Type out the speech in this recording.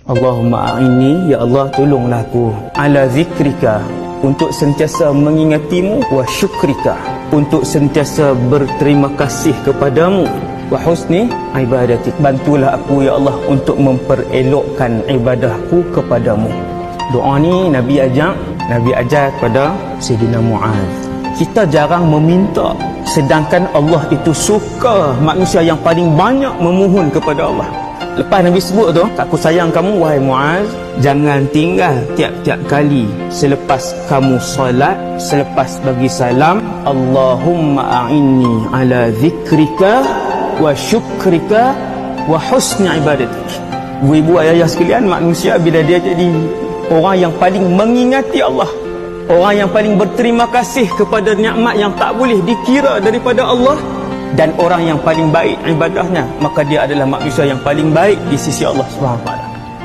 Allahumma a'inni, ya Allah tolonglah aku, ala zikrika, untuk sentiasa mengingatimu, wa syukrika, untuk sentiasa berterima kasih kepadamu, wa husni ibadatik, bantulah aku ya Allah untuk memperelokkan ibadahku kepadamu. Doa ni Nabi ajar kepada Sayyidina Muaz. Kita jarang meminta, sedangkan Allah itu suka manusia yang paling banyak memohon kepada Allah. Lepas Nabi sebut tu, aku sayang kamu wahai Muaz, jangan tinggal tiap-tiap kali selepas kamu solat, selepas bagi salam, Allahumma a'inni ala zikrika wa syukrika wa husni ibadatik. Ibu-ibu ayah sekalian, manusia bila dia jadi orang yang paling mengingati Allah, orang yang paling berterima kasih kepada nikmat yang tak boleh dikira daripada Allah, dan orang yang paling baik ibadahnya, maka dia adalah manusia yang paling baik di sisi Allah Subhanahu wa taala.